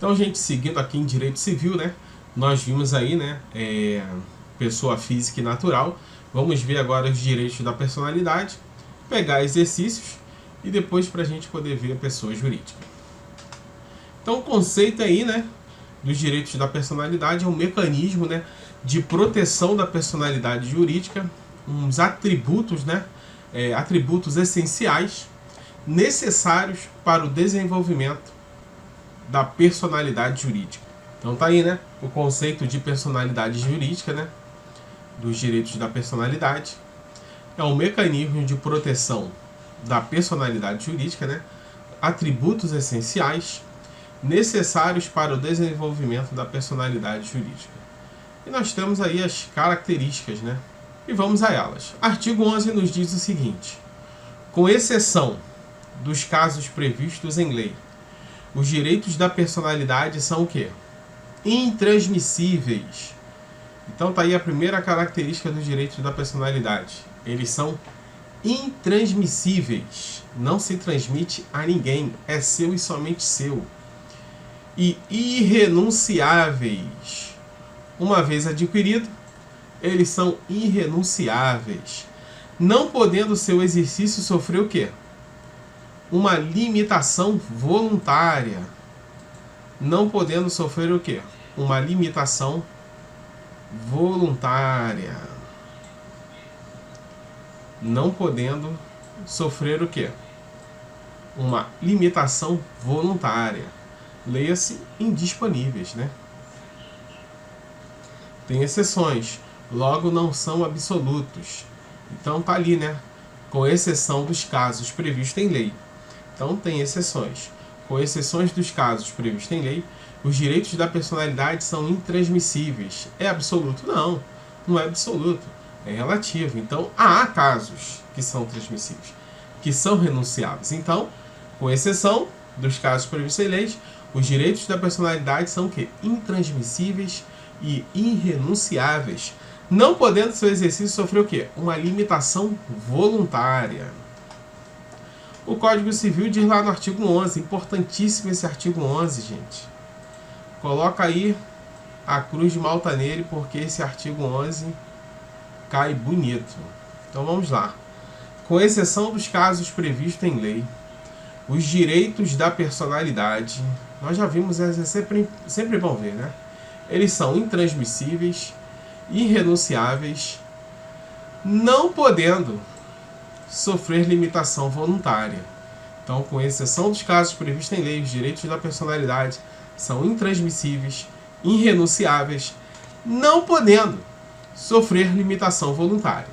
Então, gente, seguindo aqui em direito civil, né, nós vimos aí, né, pessoa física e natural. Vamos ver agora os direitos da personalidade, pegar exercícios e depois para a gente poder ver a pessoa jurídica. Então, o conceito aí, né, dos direitos da personalidade é um mecanismo, né, de proteção da personalidade jurídica, uns atributos, né, atributos essenciais necessários para o desenvolvimento da personalidade jurídica. Então tá aí, né, o conceito de personalidade jurídica, né, dos direitos da personalidade. É um mecanismo de proteção da personalidade jurídica, né, atributos essenciais necessários para o desenvolvimento da personalidade jurídica. E nós temos aí as características, né, e vamos a elas. Artigo 11 nos diz o seguinte: com exceção dos casos previstos em lei, os direitos da personalidade são o quê? Intransmissíveis. Então tá aí a primeira característica dos direitos da personalidade. Eles são intransmissíveis. Não se transmite a ninguém. É seu e somente seu. E irrenunciáveis. Uma vez adquirido, eles são irrenunciáveis. Não podendo seu exercício sofrer o quê? Uma limitação voluntária. Não podendo sofrer o quê? Uma limitação voluntária. Não podendo sofrer o quê? Uma limitação voluntária. Leia-se indisponíveis, né? Tem exceções, logo não são absolutos. Então tá ali, né? Com exceção dos casos previstos em lei. Então tem exceções. Com exceções dos casos previstos em lei, os direitos da personalidade são intransmissíveis. É absoluto? Não, não é absoluto. É relativo. Então há casos que são transmissíveis, que são renunciáveis. Então, com exceção dos casos previstos em lei, os direitos da personalidade são o quê? Intransmissíveis e irrenunciáveis. Não podendo seu exercício sofrer o quê? Uma limitação voluntária. O Código Civil diz lá no artigo 11, importantíssimo esse artigo 11, gente. Coloca aí a cruz de Malta nele, porque esse artigo 11 cai bonito. Então vamos lá. Com exceção dos casos previstos em lei, os direitos da personalidade, nós já vimos, é sempre bom ver, né? Eles são intransmissíveis, irrenunciáveis, não podendo sofrer limitação voluntária. Então, com exceção dos casos previstos em lei, os direitos da personalidade são intransmissíveis, irrenunciáveis, não podendo sofrer limitação voluntária.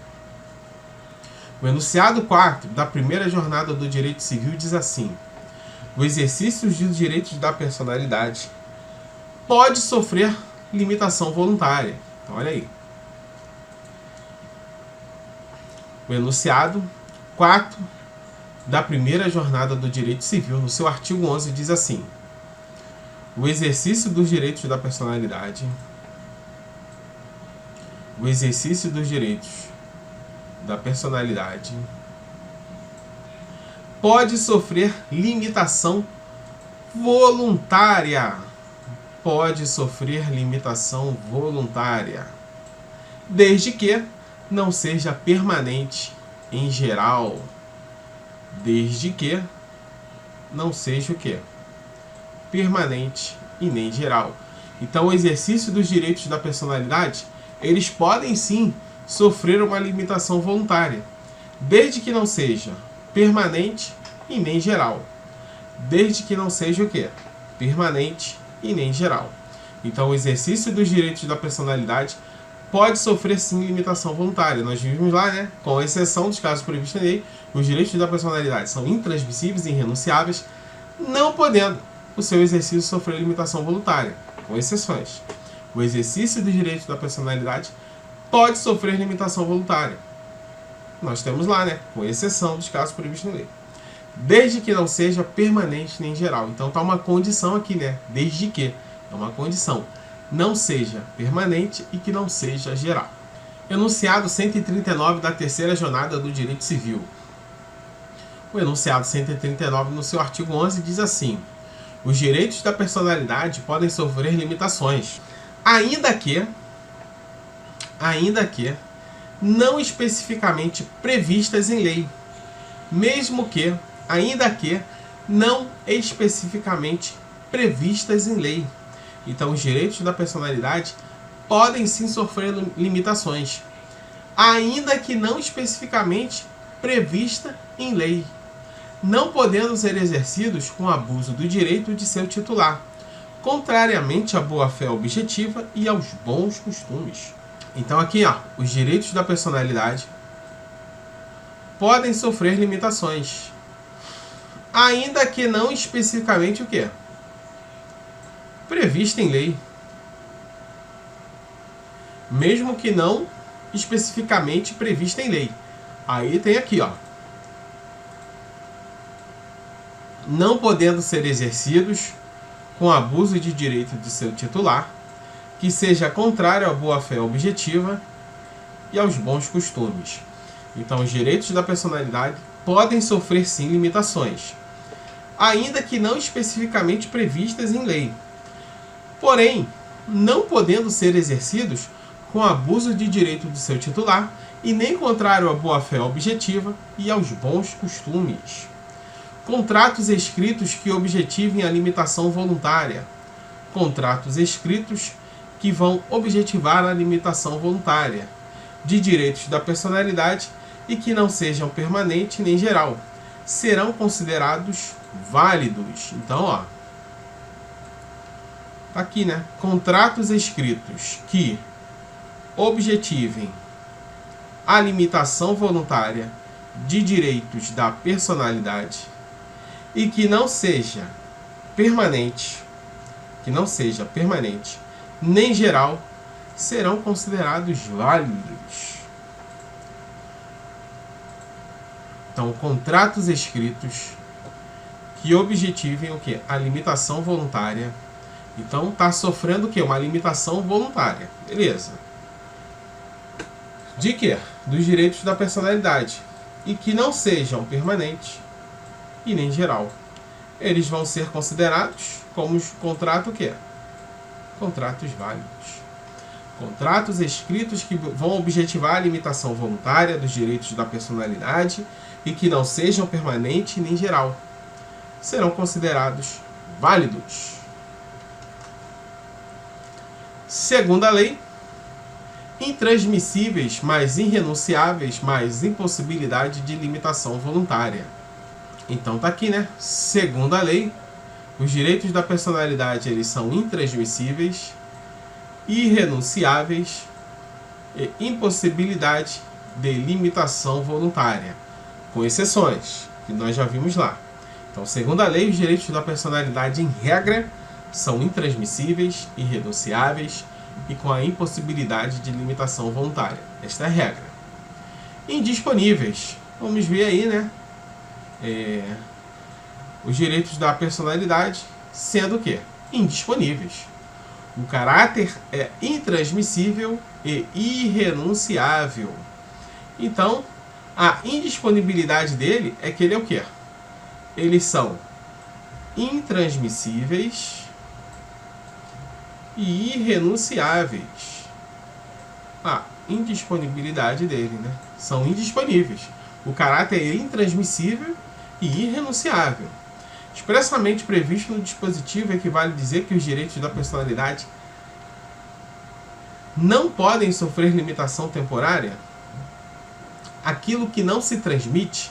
O enunciado 4 da primeira jornada do direito civil diz assim: o exercício dos direitos da personalidade pode sofrer limitação voluntária. Então, olha aí. O enunciado 4 da primeira jornada do direito civil, no seu artigo 11, diz assim: o exercício dos direitos da personalidade, o exercício dos direitos da personalidade pode sofrer limitação voluntária. Pode sofrer limitação voluntária, desde que não seja permanente em geral. Desde que não seja o quê? Permanente e nem geral. Então, o exercício dos direitos da personalidade, eles podem sim sofrer uma limitação voluntária, desde que não seja permanente e nem geral. Desde que não seja o quê? Permanente e nem geral. Então, o exercício dos direitos da personalidade pode sofrer sim limitação voluntária. Nós vimos lá, né? Com exceção dos casos previstos em lei, os direitos da personalidade são intransmissíveis e irrenunciáveis, não podendo o seu exercício sofrer limitação voluntária, com exceções. O exercício dos direitos da personalidade pode sofrer limitação voluntária. Nós temos lá, né? Com exceção dos casos previstos em lei. Desde que não seja permanente nem geral. Então está uma condição aqui, né? Desde que. É uma condição. Não seja permanente e que não seja geral. Enunciado 139 da terceira jornada do direito civil. O enunciado 139, no seu artigo 11, diz assim: os direitos da personalidade podem sofrer limitações, ainda que não especificamente previstas em lei, ainda que não especificamente previstas em lei. Então, os direitos da personalidade podem sim sofrer limitações, ainda que não especificamente prevista em lei, não podendo ser exercidos com abuso do direito de seu titular, contrariamente à boa-fé objetiva e aos bons costumes. Então aqui, os direitos da personalidade podem sofrer limitações, ainda que não especificamente o quê? Prevista em lei. Mesmo que não especificamente prevista em lei. Aí tem aqui, não podendo ser exercidos com abuso de direito de seu titular, que seja contrário à boa-fé objetiva e aos bons costumes. Então, os direitos da personalidade podem sofrer sim limitações, ainda que não especificamente previstas em lei, porém, não podendo ser exercidos com abuso de direito de seu titular e nem contrário à boa-fé objetiva e aos bons costumes. Contratos escritos que objetivem a limitação voluntária. Contratos escritos que vão objetivar a limitação voluntária de direitos da personalidade e que não sejam permanente nem geral, serão considerados válidos. Então, aqui, contratos escritos que objetivem a limitação voluntária de direitos da personalidade e que não seja permanente, nem geral, serão considerados válidos. Então, contratos escritos que objetivem o quê? A limitação voluntária. Então, está sofrendo o quê? Uma limitação voluntária. Beleza. De quê? Dos direitos da personalidade. E que não sejam permanentes e nem geral. Eles vão ser considerados como contrato o quê? Contratos válidos. Contratos escritos que vão objetivar a limitação voluntária dos direitos da personalidade e que não sejam permanentes nem geral, serão considerados válidos. Segunda lei, intransmissíveis, mas irrenunciáveis, mas impossibilidade de limitação voluntária. Então tá aqui, Segunda lei, os direitos da personalidade eles são intransmissíveis, irrenunciáveis e impossibilidade de limitação voluntária, com exceções, que nós já vimos lá. Então, segundo a lei, os direitos da personalidade, em regra, são intransmissíveis, irrenunciáveis e com a impossibilidade de limitação voluntária. Esta é a regra. Indisponíveis. Vamos ver aí, os direitos da personalidade sendo o quê? Indisponíveis. O caráter é intransmissível e irrenunciável. Então, a indisponibilidade dele é que ele é o quê? Eles são intransmissíveis e irrenunciáveis. A indisponibilidade dele, São indisponíveis. O caráter é intransmissível e irrenunciável. Expressamente previsto no dispositivo equivale dizer que os direitos da personalidade não podem sofrer limitação temporária. Aquilo que não se transmite,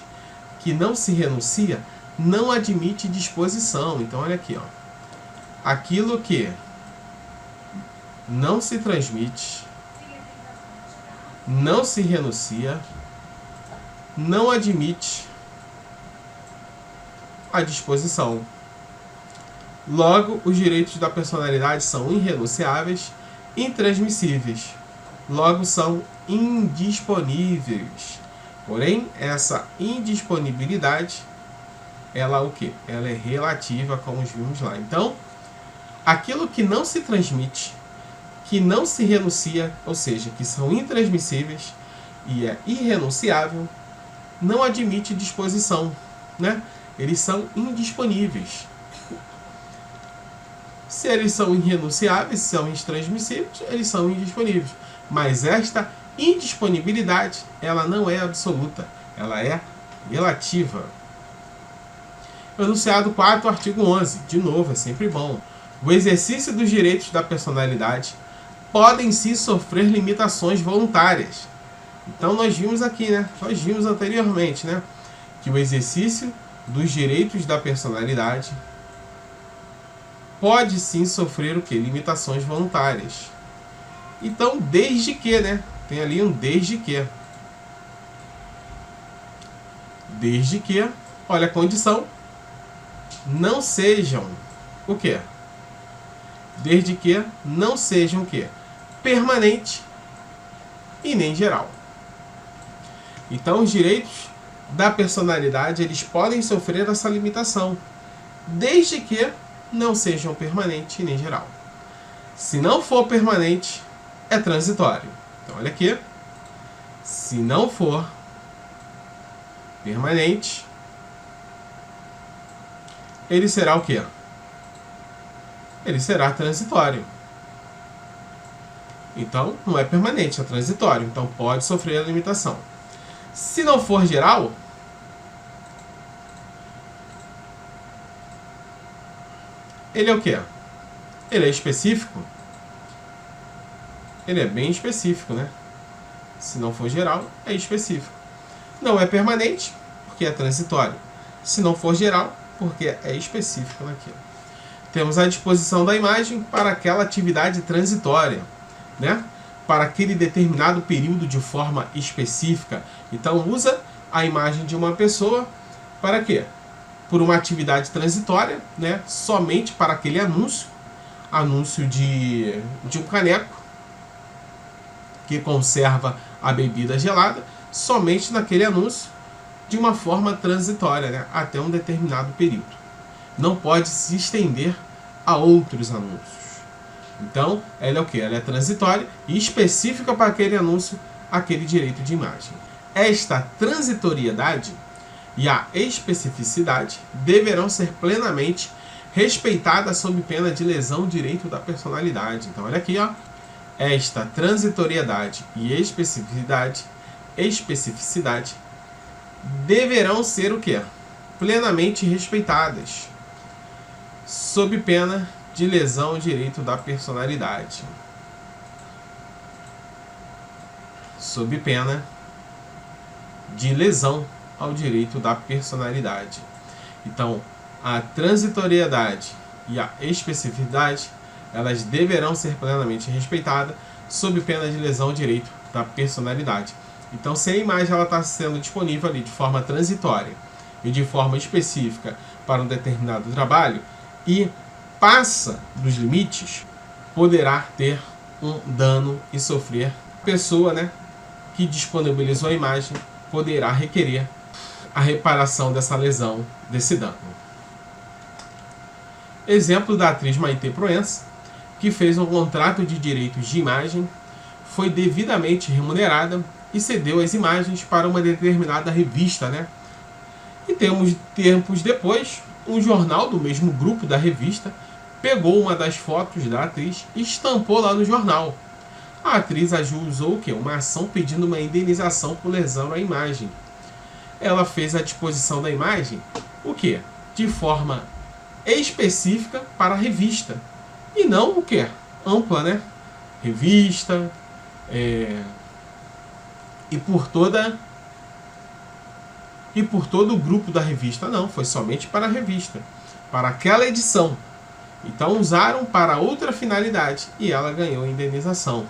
que não se renuncia, não admite disposição. Então, olha aqui, aquilo que não se transmite, não se renuncia, não admite a disposição. Logo, os direitos da personalidade são irrenunciáveis, intransmissíveis. Logo, são indisponíveis. Porém, essa indisponibilidade, ela o quê? Ela é relativa, como vimos lá. Então, aquilo que não se transmite, que não se renuncia, ou seja, que são intransmissíveis e é irrenunciável, não admite disposição, Eles são indisponíveis. Se eles são irrenunciáveis, se são intransmissíveis, eles são indisponíveis. Mas esta indisponibilidade, ela não é absoluta, ela é relativa. Enunciado 4, artigo 11. De novo, é sempre bom. O exercício dos direitos da personalidade podem sim sofrer limitações voluntárias. Então nós vimos aqui, né? Nós vimos anteriormente, né? Que o exercício dos direitos da personalidade pode sim sofrer o quê? Limitações voluntárias. Então, desde que, né? Tem ali um desde que. Desde que, olha a condição, não sejam o quê? Desde que não sejam o quê? Permanente e nem geral. Então, os direitos da personalidade, eles podem sofrer essa limitação, desde que não sejam permanente e nem geral. Se não for permanente, é transitório. Então, olha aqui. Se não for permanente, ele será o quê? Ele será transitório. Então, não é permanente, é transitório. Então, pode sofrer a limitação. Se não for geral, ele é o quê? Ele é específico. Ele é bem específico, né? Se não for geral, é específico. Não é permanente, porque é transitório. Se não for geral, porque é específico naquilo. Temos a disposição da imagem para aquela atividade transitória, né? Para aquele determinado período de forma específica. Então, usa a imagem de uma pessoa para quê? Por uma atividade transitória, né? Somente para aquele anúncio de um caneco que conserva a bebida gelada, somente naquele anúncio, de uma forma transitória, né? Até um determinado período. Não pode se estender a outros anúncios. Então, ela é o que? Ela é transitória e específica para aquele anúncio, aquele direito de imagem. Esta transitoriedade e a especificidade deverão ser plenamente respeitadas sob pena de lesão ao direito da personalidade. Então, olha aqui, ó. Esta transitoriedade e especificidade deverão ser o quê? Plenamente respeitadas, sob pena de lesão ao direito da personalidade. Sob pena de lesão ao direito da personalidade. Então, a transitoriedade e a especificidade, elas deverão ser plenamente respeitadas, sob pena de lesão ao direito da personalidade. Então, se a imagem está sendo disponível ali de forma transitória e de forma específica para um determinado trabalho e passa dos limites, poderá ter um dano e sofrer. A pessoa, né, que disponibilizou a imagem poderá requerer a reparação dessa lesão, desse dano. Exemplo da atriz Maitê Proença, que fez um contrato de direitos de imagem, foi devidamente remunerada e cedeu as imagens para uma determinada revista, né? E tempos depois, um jornal do mesmo grupo da revista pegou uma das fotos da atriz e estampou lá no jornal. A atriz ajuizou o quê? Uma ação pedindo uma indenização por lesão à imagem. Ela fez a disposição da imagem, o quê? De forma específica para a revista. E não o quê? Ampla, né? Revista, e por todo o grupo da revista. Não, foi somente para a revista, para aquela edição. Então usaram para outra finalidade e ela ganhou a indenização.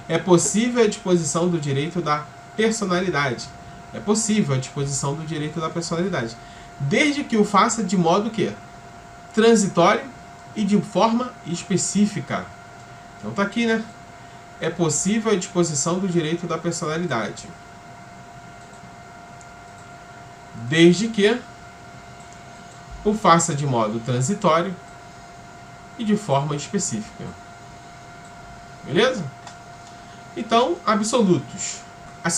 É possível a disposição do direito da personalidade. É possível a disposição do direito da personalidade, desde que o faça de modo que transitório e de forma específica. Então tá aqui, né? É possível a disposição do direito da personalidade, desde que o faça de modo transitório e de forma específica. Beleza? Então, absolutos. A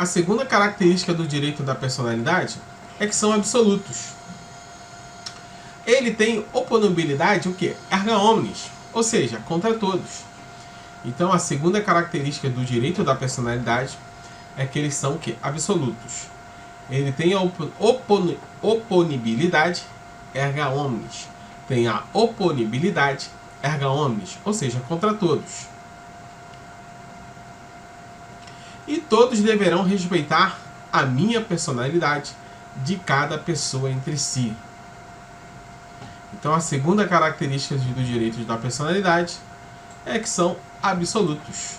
segunda característica do direito da personalidade é que são absolutos. ele tem oponibilidade, o quê? Erga omnes, ou seja, contra todos. Então, a segunda característica do direito da personalidade é que eles são o quê? Absolutos. Ele tem a oponibilidade, erga omnes. Tem a oponibilidade, erga omnes, ou seja, contra todos. E todos deverão respeitar a minha personalidade de cada pessoa entre si. Então, a segunda característica dos direitos da personalidade é que são absolutos.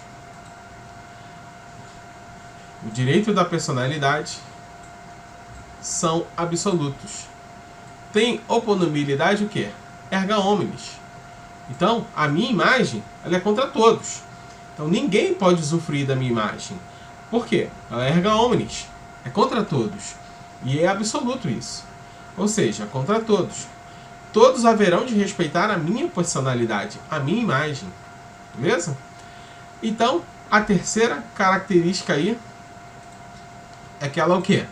O direito da personalidade são absolutos. Tem oponibilidade o quê? Erga omnes. Então, a minha imagem, ela é contra todos. Então, ninguém pode usufruir da minha imagem. Por quê? Ela é erga omnes. É contra todos. E é absoluto isso. Ou seja, contra todos. Todos haverão de respeitar a minha personalidade, a minha imagem. Beleza? Então, a terceira característica aí é que ela é o quê?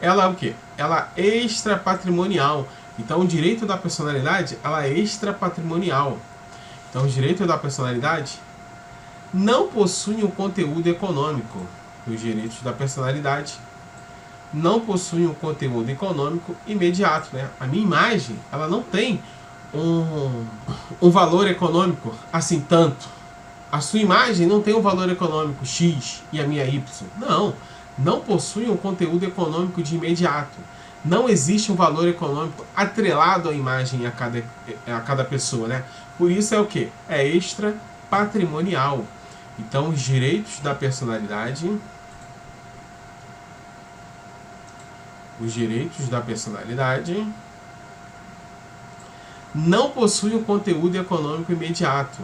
Ela é o quê? Ela é extrapatrimonial. Então, o direito da personalidade, ela é extrapatrimonial. Então, o direito da personalidade não possui um conteúdo econômico. Os direitos da personalidade não possuem um conteúdo econômico imediato, né? A minha imagem, ela não tem um valor econômico assim tanto. A sua imagem não tem um valor econômico X e a minha Y. Não possui um conteúdo econômico de imediato. Não existe um valor econômico atrelado à imagem a cada pessoa, né? Por isso é o quê? É extra patrimonial. Então, os direitos da personalidade não possuem um conteúdo econômico imediato.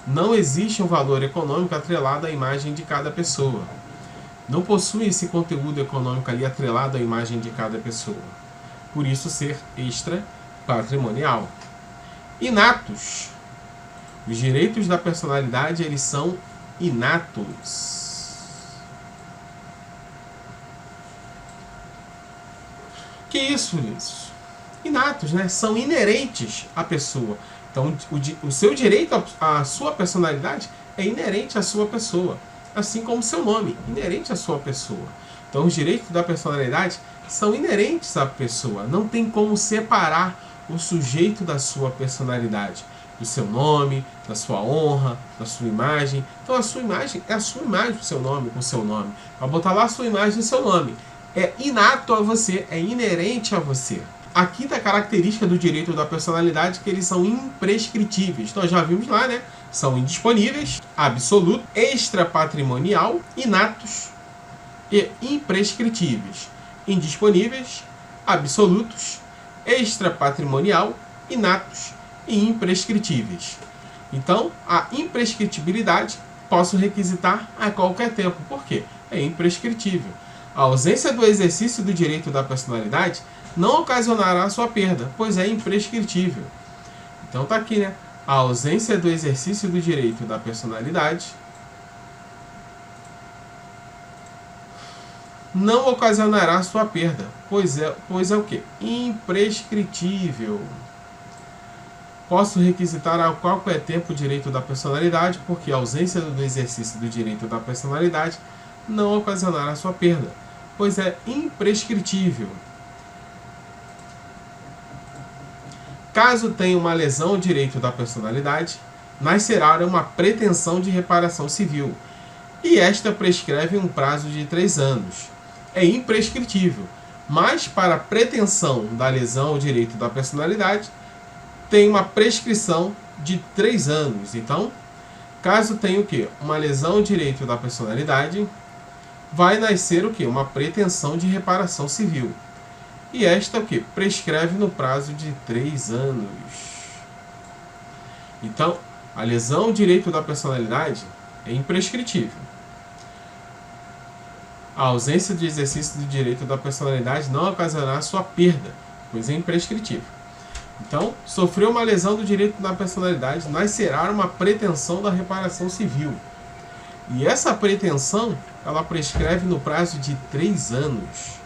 Não existe um valor econômico atrelado à imagem de cada pessoa. Não possui esse conteúdo econômico ali atrelado à imagem de cada pessoa. Por isso ser extra patrimonial. Inatos. Os direitos da personalidade, eles são inatos. Que isso, Vinícius? Inatos, né? São inerentes à pessoa. Então, o seu direito à sua personalidade é inerente à sua pessoa. Assim como o seu nome, inerente à sua pessoa. Então, os direitos da personalidade são inerentes à pessoa. Não tem como separar o sujeito da sua personalidade. Do seu nome, da sua honra, da sua imagem. Então, a sua imagem é a sua imagem, o seu nome com o seu nome. Vai botar lá a sua imagem e o seu nome. É inato a você, é inerente a você. A quinta característica do direito da personalidade é que eles são imprescritíveis. Nós já vimos lá, né? São indisponíveis, absoluto, extrapatrimonial, inatos e imprescritíveis. Indisponíveis, absolutos, extrapatrimonial, inatos e imprescritíveis. Então, a imprescritibilidade posso requisitar a qualquer tempo. Por quê? É imprescritível. A ausência do exercício do direito da personalidade não ocasionará sua perda, pois é imprescritível. Então tá aqui, né? A ausência do exercício do direito da personalidade não ocasionará sua perda, pois é o quê? Imprescritível. Posso requisitar a qualquer tempo o direito da personalidade, porque a ausência do exercício do direito da personalidade não ocasionará sua perda, pois é imprescritível. Caso tenha uma lesão ao direito da personalidade, nascerá uma pretensão de reparação civil, e esta prescreve um prazo de 3 anos. É imprescritível, mas para a pretensão da lesão ao direito da personalidade, tem uma prescrição de 3 anos. Então, caso tenha o quê? Uma lesão ao direito da personalidade, vai nascer o quê? Uma pretensão de reparação civil. E esta o quê? Prescreve no prazo de 3 anos. Então, a lesão ao direito da personalidade é imprescritível. A ausência de exercício do direito da personalidade não ocasionará sua perda, pois é imprescritível. Então, sofreu uma lesão do direito da personalidade, nascerá uma pretensão da reparação civil. E essa pretensão, ela prescreve no prazo de 3 anos.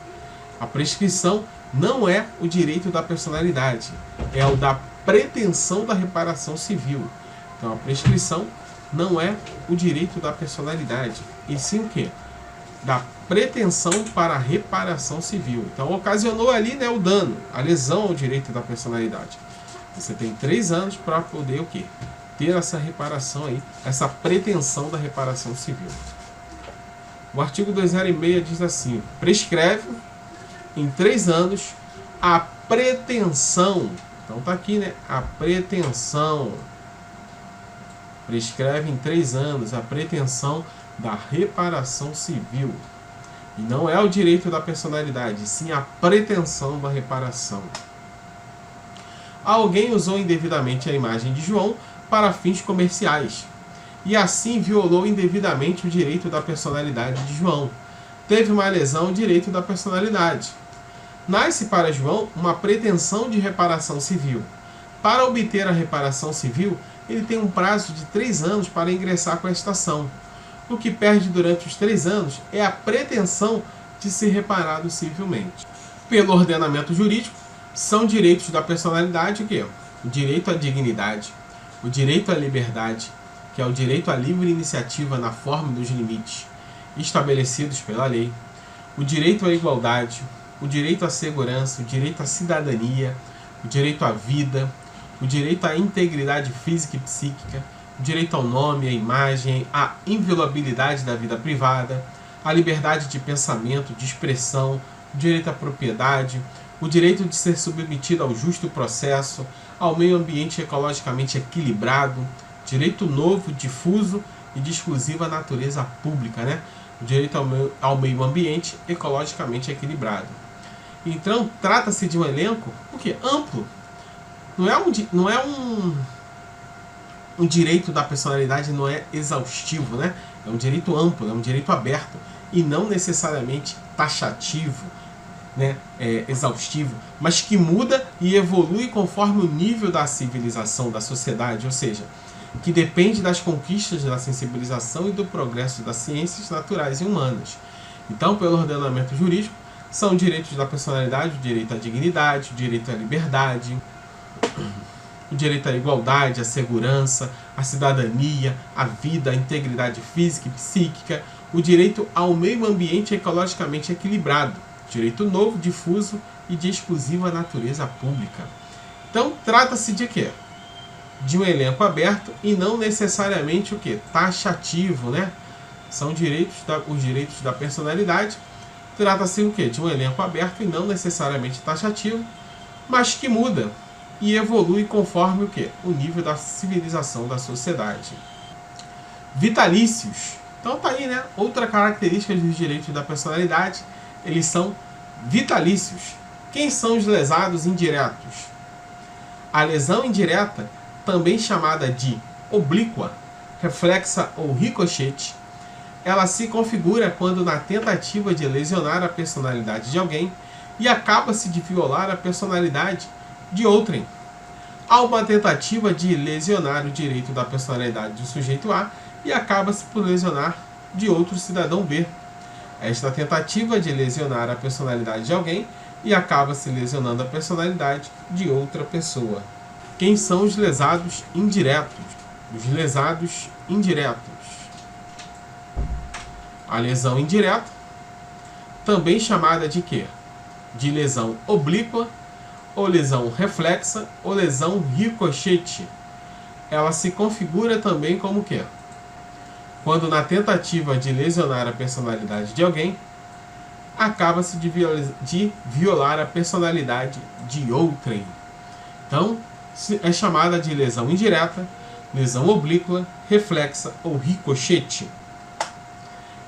A prescrição não é o direito da personalidade, é o da pretensão da reparação civil. Então a prescrição não é o direito da personalidade, e sim o quê? Da pretensão para a reparação civil. Então ocasionou ali, né, o dano, a lesão ao direito da personalidade. Você tem 3 anos para poder o quê? Ter essa reparação aí, essa pretensão da reparação civil. O artigo 206 diz assim: prescreve em 3 anos a pretensão. Então tá aqui, né? A pretensão. Prescreve em 3 anos a pretensão da reparação civil. E não é o direito da personalidade, sim a pretensão da reparação. Alguém usou indevidamente a imagem de João para fins comerciais, e assim violou indevidamente o direito da personalidade de João. Teve uma lesão ao direito da personalidade. Nasce para João uma pretensão de reparação civil. Para obter a reparação civil, ele tem um prazo de 3 anos para ingressar com a estação. O que perde durante os 3 anos é a pretensão de ser reparado civilmente. Pelo ordenamento jurídico, são direitos da personalidade o quê? O direito à dignidade, o direito à liberdade, que é o direito à livre iniciativa na forma dos limites estabelecidos pela lei, o direito à igualdade, o direito à segurança, o direito à cidadania, o direito à vida, o direito à integridade física e psíquica, o direito ao nome, à imagem, à inviolabilidade da vida privada, a liberdade de pensamento, de expressão, o direito à propriedade, o direito de ser submetido ao justo processo, ao meio ambiente ecologicamente equilibrado, direito novo, difuso e de exclusiva natureza pública, né? O direito ao meio ambiente ecologicamente equilibrado. Então, trata-se de um elenco o quê? Amplo. Não é um direito da personalidade, não é exaustivo, né? É um direito amplo, é um direito aberto e não necessariamente taxativo, né? Exaustivo, mas que muda e evolui conforme o nível da civilização da sociedade, ou seja, que depende das conquistas da sensibilização e do progresso das ciências naturais e humanas. Então, pelo ordenamento jurídico, são direitos da personalidade, o direito à dignidade, o direito à liberdade, o direito à igualdade, à segurança, à cidadania, à vida, à integridade física e psíquica, o direito ao meio ambiente ecologicamente equilibrado, direito novo, difuso e de exclusiva natureza pública. Então, trata-se de quê? De um elenco aberto e não necessariamente o quê? Taxativo, né? São os direitos da personalidade. Trata-se o quê? De um elenco aberto e não necessariamente taxativo, mas que muda e evolui conforme o quê? O nível da civilização da sociedade. Vitalícios. Então tá aí, né? Outra característica dos direitos da personalidade, eles são vitalícios. Quem são os lesados indiretos? A lesão indireta, também chamada de oblíqua, reflexa ou ricochete, ela se configura quando na tentativa de lesionar a personalidade de alguém e acaba-se de violar a personalidade de outrem. Há uma tentativa de lesionar o direito da personalidade do sujeito A e acaba-se por lesionar de outro cidadão B. Esta tentativa de lesionar a personalidade de alguém e acaba-se lesionando a personalidade de outra pessoa. Quem são os lesados indiretos? Os lesados indiretos. A lesão indireta, também chamada de quê? De lesão oblíqua, ou lesão reflexa, ou lesão ricochete. Ela se configura também como quê? Quando na tentativa de lesionar a personalidade de alguém, acaba-se de violar a personalidade de outrem. Então, é chamada de lesão indireta, lesão oblíqua, reflexa ou ricochete.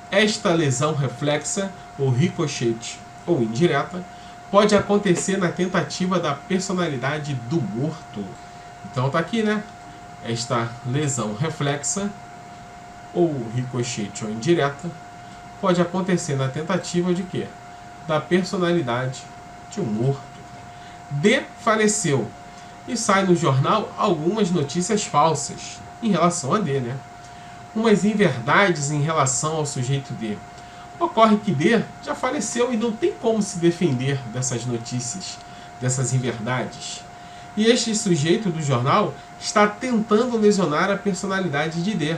Esta lesão reflexa ou ricochete ou indireta pode acontecer na tentativa da personalidade do morto. Então tá aqui, né? Esta lesão reflexa ou ricochete ou indireta pode acontecer na tentativa de quê? Da personalidade de um morto. D faleceu. E sai no jornal algumas notícias falsas em relação a D, né? Umas inverdades em relação ao sujeito D. Ocorre que D já faleceu e não tem como se defender dessas notícias, dessas inverdades. E este sujeito do jornal está tentando lesionar a personalidade de D.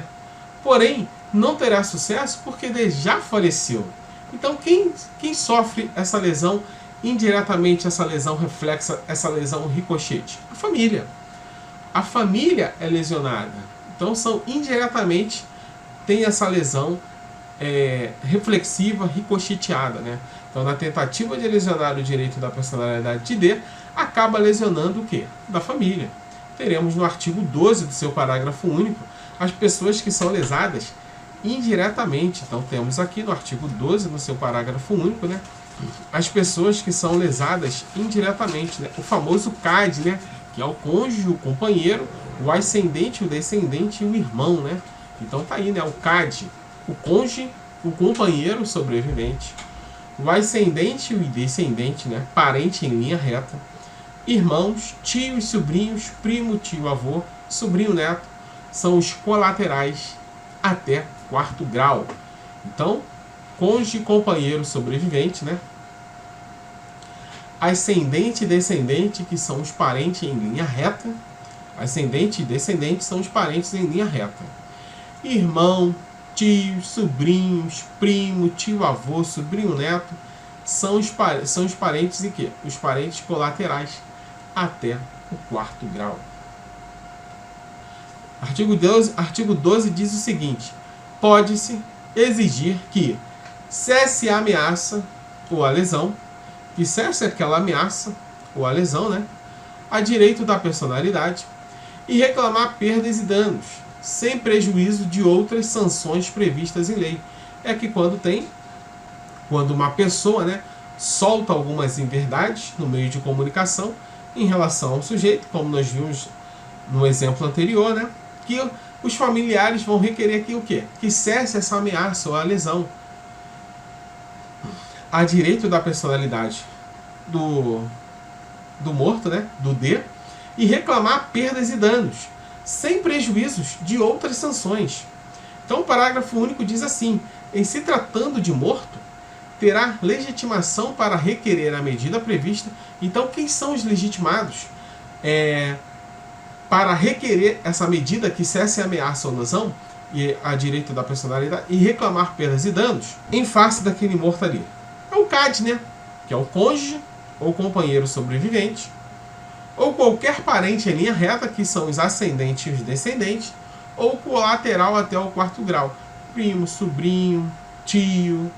Porém, não terá sucesso porque D já faleceu. Então, quem sofre essa lesão indiretamente, essa lesão reflexa, essa lesão ricochete? A família. A família é lesionada. Então, são indiretamente, tem essa lesão reflexiva, ricocheteada, né? Então, na tentativa de lesionar o direito da personalidade de D, acaba lesionando o quê? Da família. Teremos no artigo 12 do seu parágrafo único as pessoas que são lesadas indiretamente. Então, temos aqui no artigo 12, no seu parágrafo único, né, as pessoas que são lesadas indiretamente, né? O famoso CAD, né? Que é o cônjuge, o companheiro, o ascendente, o descendente e o irmão, né? Então tá aí, né? O CAD, o cônjuge, o companheiro, o sobrevivente, o ascendente e o descendente, né? Parente em linha reta, irmãos, tios, sobrinhos, primo, tio, avô, sobrinho, neto, são os colaterais até 4º grau. Então, cônjuge, companheiro, sobrevivente, né? Ascendente e descendente, que são os parentes em linha reta. Ascendente e descendente são os parentes em linha reta. Irmão, tios, sobrinhos, primo, tio-avô, sobrinho-neto são os parentes e quê? Os parentes colaterais até o 4º grau. Artigo 12 diz o seguinte: pode-se exigir que cesse a ameaça ou a lesão, que cesse aquela ameaça ou a lesão, né, a direito da personalidade, e reclamar perdas e danos, sem prejuízo de outras sanções previstas em lei. É que quando uma pessoa, né, solta algumas inverdades no meio de comunicação em relação ao sujeito, como nós vimos no exemplo anterior, né, que os familiares vão requerer que o quê? Que cesse essa ameaça ou a lesão a direito da personalidade do morto, né, do D, e reclamar perdas e danos, sem prejuízos de outras sanções. Então o parágrafo único diz assim: em se tratando de morto, terá legitimação para requerer a medida prevista. Então, quem são os legitimados para requerer essa medida que cesse a ameaça ou lesão e a direito da personalidade e reclamar perdas e danos em face daquele morto ali? É o CAD, né? Que é o cônjuge ou companheiro sobrevivente, ou qualquer parente em linha reta, que são os ascendentes e os descendentes, ou colateral até o 4º grau, primo, sobrinho, tio,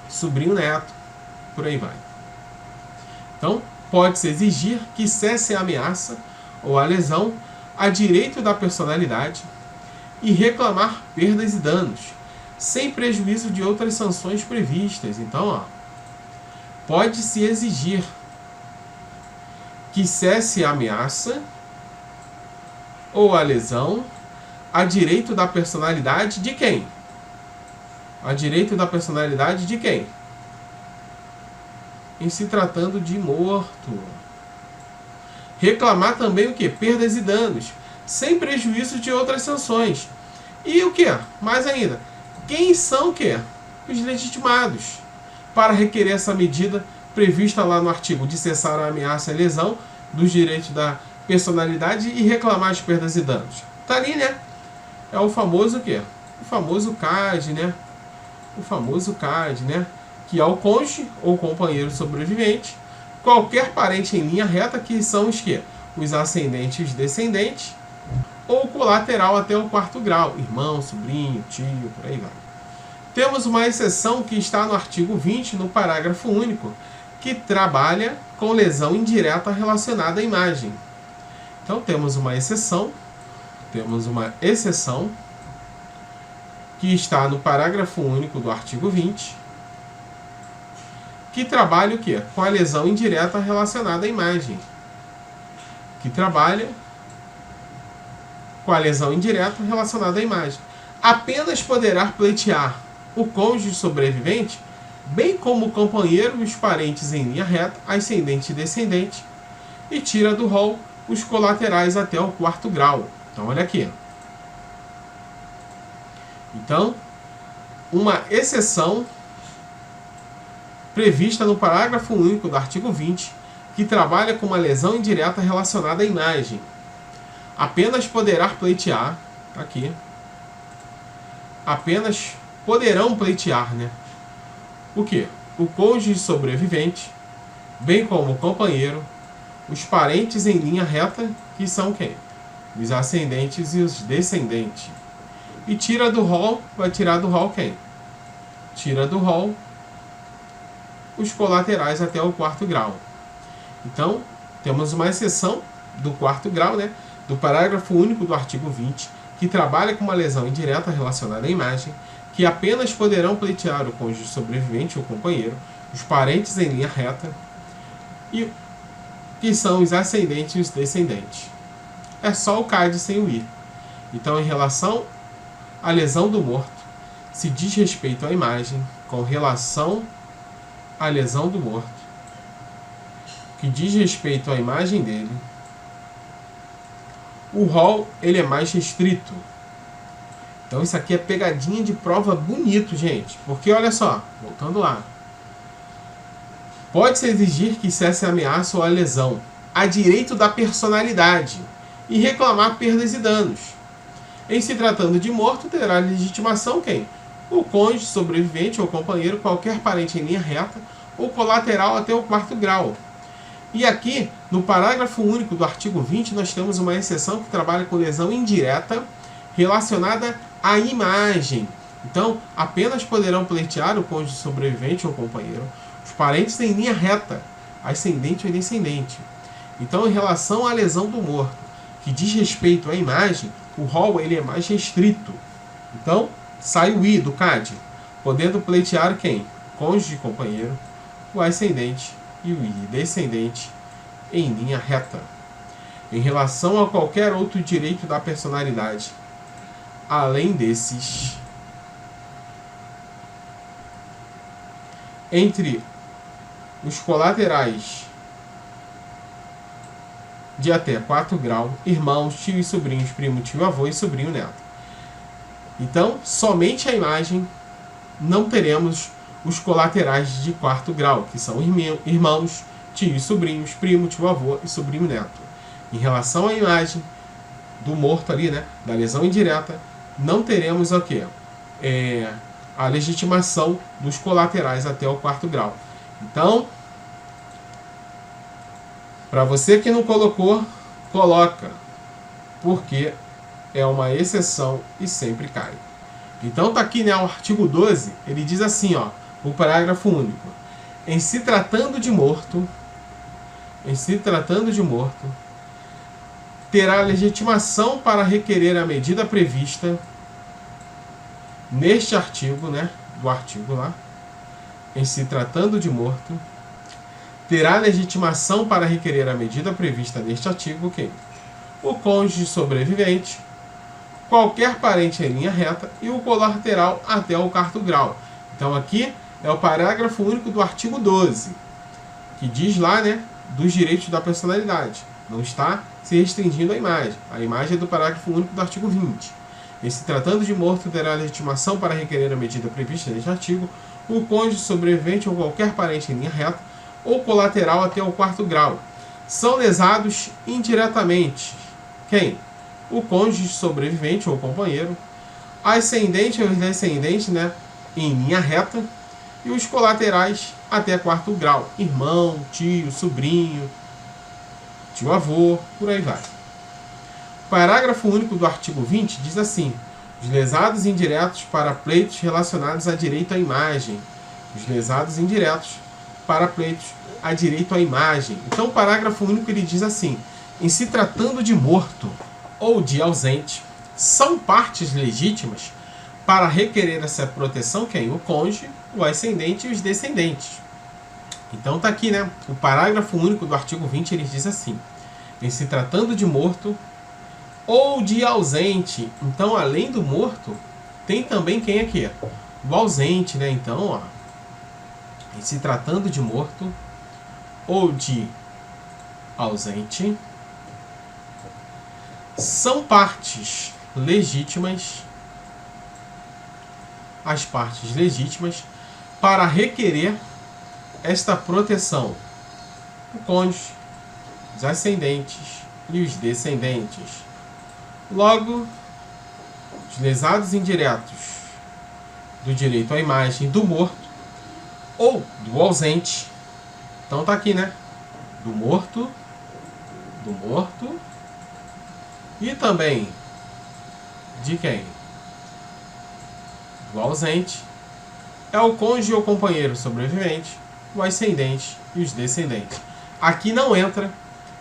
sobrinho neto, por aí vai. Então, pode-se exigir que cesse a ameaça ou a lesão a direito da personalidade e reclamar perdas e danos, sem prejuízo de outras sanções previstas. Então, ó, pode-se exigir que cesse a ameaça ou a lesão a direito da personalidade de quem? A direito da personalidade de quem? Em se tratando de morto. Reclamar também o que? Perdas e danos, sem prejuízo de outras sanções. E o que? Mais ainda, quem são o que? Os legitimados para requerer essa medida prevista lá no artigo de cessar a ameaça e lesão dos direitos da personalidade e reclamar as perdas e danos. Tá ali, né? É o famoso o quê? O famoso CAD, né? O famoso CAD, né? Que é o cônjuge ou companheiro sobrevivente, qualquer parente em linha reta, que são os quê? Os ascendentes e os descendentes, ou colateral até o 4º grau, irmão, sobrinho, tio, por aí vai. Temos uma exceção que está no artigo 20, no parágrafo único, que trabalha com lesão indireta relacionada à imagem. Então temos uma exceção que está no parágrafo único do artigo 20, que trabalha o quê? Com a lesão indireta relacionada à imagem. Que trabalha com a lesão indireta relacionada à imagem. Apenas poderá pleitear o cônjuge sobrevivente, bem como o companheiro e os parentes em linha reta, ascendente e descendente, e tira do rol os colaterais até o 4º grau. Então, olha aqui. Então, uma exceção prevista no parágrafo único do artigo 20, que trabalha com uma lesão indireta relacionada à imagem. Apenas poderá pleitear, aqui, apenas poderão pleitear, né? O quê? O cônjuge sobrevivente, bem como o companheiro, os parentes em linha reta, que são quem? Os ascendentes e os descendentes. E tira do rol, vai tirar do rol quem? Tira do rol os colaterais até o 4º grau. Então, temos uma exceção do 4º grau, né, do parágrafo único do artigo 20, que trabalha com uma lesão indireta relacionada à imagem, que apenas poderão pleitear o cônjuge sobrevivente ou companheiro, os parentes em linha reta, e que são os ascendentes e os descendentes. É só o CAD sem o I. Então, em relação à lesão do morto, se diz respeito à imagem com relação à lesão do morto, que diz respeito à imagem dele, o rol ele é mais restrito. Então isso aqui é pegadinha de prova bonito, gente. Porque olha só, voltando lá. Pode-se exigir que cesse a ameaça ou a lesão a direito da personalidade e reclamar perdas e danos. Em se tratando de morto, terá legitimação quem? O cônjuge, sobrevivente ou companheiro, qualquer parente em linha reta ou colateral até o 4º grau. E aqui, no parágrafo único do artigo 20, nós temos uma exceção que trabalha com lesão indireta relacionada à imagem. Então, apenas poderão pleitear o cônjuge sobrevivente ou companheiro, os parentes em linha reta, ascendente ou descendente. Então, em relação à lesão do morto, que diz respeito à imagem, o rol ele é mais restrito. Então, sai o I do CAD, podendo pleitear quem? Cônjuge e companheiro, o ascendente e o descendente em linha reta. Em relação a qualquer outro direito da personalidade, além desses, entre os colaterais de até 4º grau, irmãos, tio e sobrinhos, primo, tio, avô e sobrinho, neto. Então, somente a imagem, não teremos os colaterais de 4º grau, que são irmãos, tio e sobrinhos, primo, tio, avô e sobrinho, neto. Em relação à imagem do morto ali, né, da lesão indireta, não teremos o quê? A legitimação dos colaterais até o 4º grau. Então, para você que não colocou, coloca, porque é uma exceção e sempre cai. Então tá aqui, né, o artigo 12, ele diz assim, ó, o parágrafo único. Em se tratando de morto, terá legitimação para requerer a medida prevista neste artigo, né, do artigo lá. Em se tratando de morto, terá legitimação para requerer a medida prevista neste artigo quem? O cônjuge sobrevivente, qualquer parente em linha reta e o colateral até o 4º grau. Então aqui é o parágrafo único do artigo 12, que diz lá, né, dos direitos da personalidade. Não está se restringindo à imagem. A imagem é do parágrafo único do artigo 20. Em se tratando de morto, terá legitimação para requerer a medida prevista neste artigo o cônjuge sobrevivente ou qualquer parente em linha reta ou colateral até o 4º grau. São lesados indiretamente quem? O cônjuge sobrevivente ou companheiro, ascendente ou descendente, né, em linha reta, e os colaterais até 4º grau, irmão, tio, sobrinho, tio-avô, por aí vai. O parágrafo único do artigo 20 diz assim: os lesados indiretos para pleitos relacionados a direito à imagem. Os lesados indiretos para pleitos a direito à imagem. Então o parágrafo único ele diz assim: em se tratando de morto ou de ausente, são partes legítimas para requerer essa proteção quem? O cônjuge, o ascendente e os descendentes. Então está aqui, né? O parágrafo único do artigo 20 ele diz assim: em se tratando de morto ou de ausente. Então, além do morto, tem também quem aqui? O ausente, né? Então, ó, em se tratando de morto ou de ausente, são partes legítimas as partes legítimas para requerer esta proteção: o cônjuge, os ascendentes e os descendentes. Logo, os lesados indiretos do direito à imagem do morto ou do ausente. Então tá aqui, né? Do morto e também de quem? Do ausente. É o cônjuge ou companheiro sobrevivente, o ascendente e os descendentes. Aqui não entra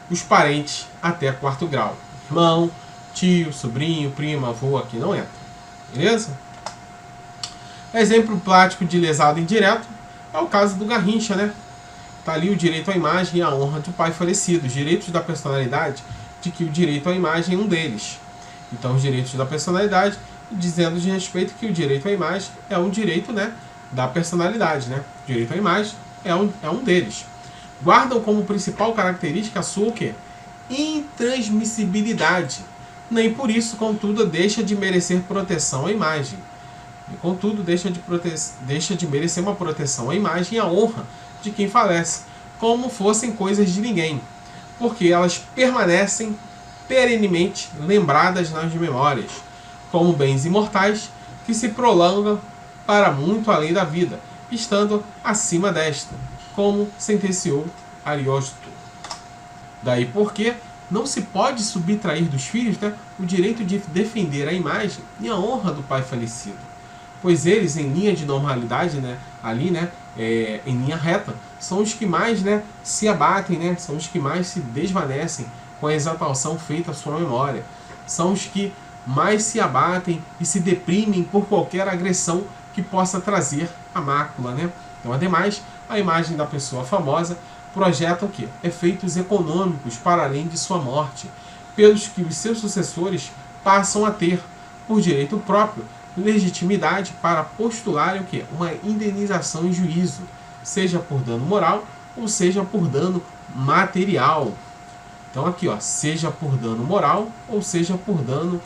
os parentes até quarto grau. Irmão, tio, sobrinho, primo, avô, aqui não entra. Beleza? Exemplo prático de lesado indireto é o caso do Garrincha, né? Tá ali o direito à imagem e à honra do pai falecido. Os direitos da personalidade, de que o direito à imagem é um deles. Então, os direitos da personalidade, dizendo de respeito que o direito à imagem é um direito, né, da personalidade, né? O direito à imagem é um deles. Guardam como principal característica a sua o quê? Intransmissibilidade. Nem por isso, contudo, deixa de merecer proteção à imagem. E, contudo, deixa de merecer uma proteção à imagem e à honra de quem falece, como fossem coisas de ninguém, porque elas permanecem perenemente lembradas nas memórias, como bens imortais que se prolongam para muito além da vida, estando acima desta, como sentenciou Ariosto. Daí porque não se pode subtrair dos filhos, né, o direito de defender a imagem e a honra do pai falecido, pois eles, em linha de normalidade, né, ali, né, em linha reta, são os que mais, né, se abatem, né, são os que mais se desvanecem com a exaltação feita à sua memória, são os que mais se abatem e se deprimem por qualquer agressão que possa trazer a mácula, né? Então, ademais, a imagem da pessoa famosa projeta o quê? Efeitos econômicos para além de sua morte, pelos que os seus sucessores passam a ter, por direito próprio, legitimidade para postularem o quê? Uma indenização em juízo, seja por dano moral ou seja por dano material. Então aqui, ó, seja por dano moral ou seja por dano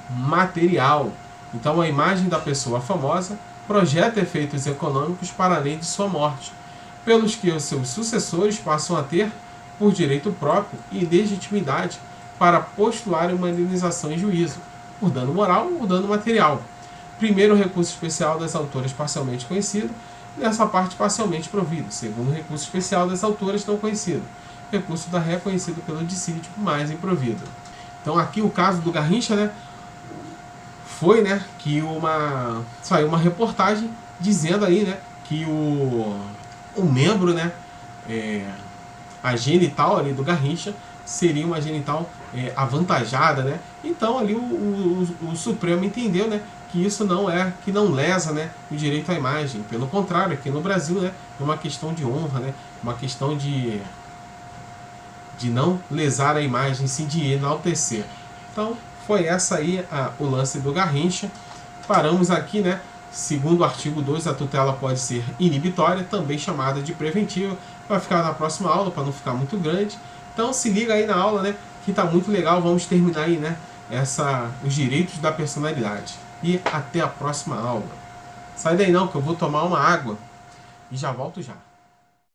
material. Então a imagem da pessoa famosa projeta efeitos econômicos para além de sua morte, pelos que os seus sucessores passam a ter, por direito próprio e legitimidade, para postular uma indenização em juízo, por dano moral ou dano material. Primeiro, recurso especial das autoras parcialmente conhecido, nessa parte parcialmente provido. Segundo, recurso especial das autoras não conhecido. Recurso da ré conhecido pelo dissídio, mais improvido. Então aqui o caso do Garrincha, né, foi, né, que saiu uma reportagem dizendo aí, né, que o membro, né, a genital ali do Garrincha seria uma genital avantajada, né? Então ali o Supremo entendeu, né, que isso que não lesa, né, o direito à imagem. Pelo contrário, aqui no Brasil, né, é uma questão de honra, né, uma questão de não lesar a imagem, sim de enaltecer. Então foi essa aí o lance do Garrincha. Paramos aqui, né? Segundo o artigo 2, a tutela pode ser inibitória, também chamada de preventiva. Vai ficar na próxima aula, para não ficar muito grande. Então se liga aí na aula, né, que tá muito legal. Vamos terminar aí, né, os direitos da personalidade. E até a próxima aula. Sai daí não, que eu vou tomar uma água e já volto já.